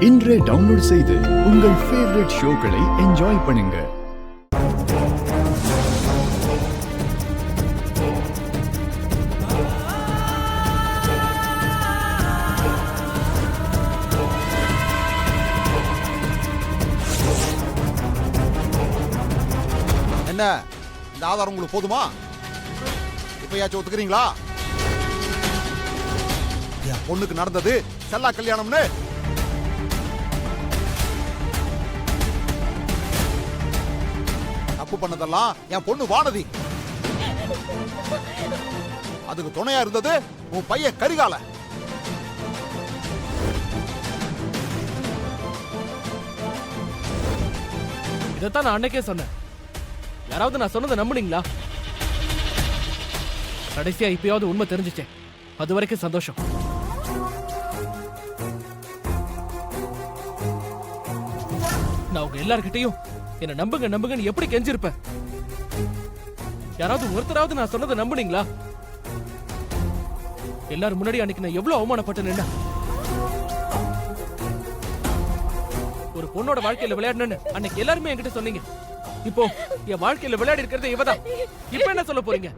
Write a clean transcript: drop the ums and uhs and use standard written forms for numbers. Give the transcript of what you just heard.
இன்றே டவுன்லோட் செய்து உங்கள் ஃபேவரட் ஷோக்களை என்ஜாய் பண்ணுங்க. என்ன இந்த ஆதாரம் உங்களுக்கு போதுமா? இப்பயாச்சும் ஒத்துக்கிறீங்களா? என் பொண்ணுக்கு நடந்தது செல்லா கல்யாணம்னு தப்பு பண்ணதெல்லாம் என் பொண்ணு வானதி. அதுக்கு துணையா இருந்தது உன் பையன் கரிகால. இதைத்தான் நான் அன்னைக்கே சொன்னேன். யாராவது நான் சொன்னதை நம்புனீங்களா? கடைசியா இப்பயாவது உண்மை தெரிஞ்சுச்சே, அது வரைக்கும் சந்தோஷம். நான் உங்க எல்லார்கிட்டையும் என்ன நம்புங்க நம்புங்கன்னு எப்படி கெஞ்சிருப்பேன்? யாராவது ஒருத்தராவது நான் சொன்னதை நம்புனீங்களா? எல்லாரும் முன்னாடி அன்னைக்கு நான் எவ்வளவு அவமானப்பட்டேன்னு. ஒரு பொண்ணோட வாழ்க்கையில விளையாடணும்னு அன்னைக்கு எல்லாருமே என்கிட்ட சொன்னீங்க. இப்போ என் வாழ்க்கையில விளையாடி இருக்கிறது இவதான். இப்ப என்ன சொல்ல போறீங்க?